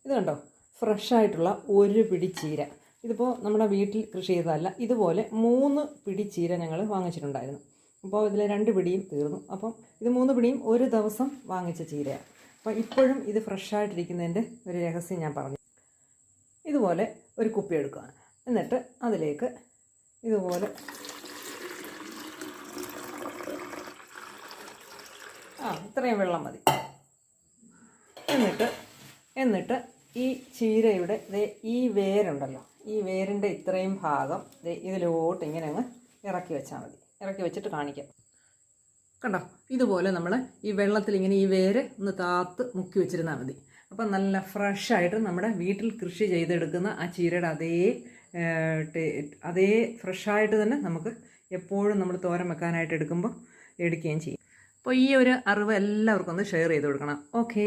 ഇത് കണ്ടോ, ഫ്രഷായിട്ടുള്ള ഒരു പിടി ചീര. ഇതിപ്പോൾ നമ്മുടെ വീട്ടിൽ കൃഷി ചെയ്തതല്ല. ഇതുപോലെ 3 പിടി ചീര ഞങ്ങൾ വാങ്ങിച്ചിട്ടുണ്ടായിരുന്നു. അപ്പോൾ ഇതിൽ 2 പിടിയും തീർന്നു. അപ്പം ഇത് 3 പിടിയും ഒരു ദിവസം വാങ്ങിച്ച ചീരയാണ്. അപ്പോൾ ഇപ്പോഴും ഇത് ഫ്രഷായിട്ടിരിക്കുന്നതിൻ്റെ ഒരു രഹസ്യം ഞാൻ പറഞ്ഞു. ഇതുപോലെ ഒരു കുപ്പി എടുക്കുക. എന്നിട്ട് അതിലേക്ക് ഇതുപോലെ ഇത്രയും വെള്ളം മതി. എന്നിട്ട് ഈ ചീരയുടെ ഈ വേരുണ്ടല്ലോ, ഈ വേരിൻ്റെ ഇത്രയും ഭാഗം ഇതിലോട്ട് ഇങ്ങനെ അങ്ങ് ഇറക്കി വെച്ചാൽ മതി. ഇറക്കി വെച്ചിട്ട് കാണിക്കാം. കണ്ടോ, ഇതുപോലെ നമ്മൾ ഈ വെള്ളത്തിൽ ഇങ്ങനെ ഈ വേര് ഒന്ന് താത്ത് മുക്കി വെച്ചിരുന്നാൽ മതി. അപ്പം നല്ല ഫ്രഷായിട്ട് നമ്മുടെ വീട്ടിൽ കൃഷി ചെയ്തെടുക്കുന്ന ആ ചീരയുടെ അതേ ഫ്രഷായിട്ട് തന്നെ നമുക്ക് എപ്പോഴും നമ്മൾ തോരൻ വെക്കാനായിട്ട് എടുക്കുകയും ചെയ്യും. അപ്പോൾ ഈ ഒരു അറിവ് എല്ലാവർക്കും ഒന്ന് ഷെയർ ചെയ്ത് കൊടുക്കണം. ഓക്കേ.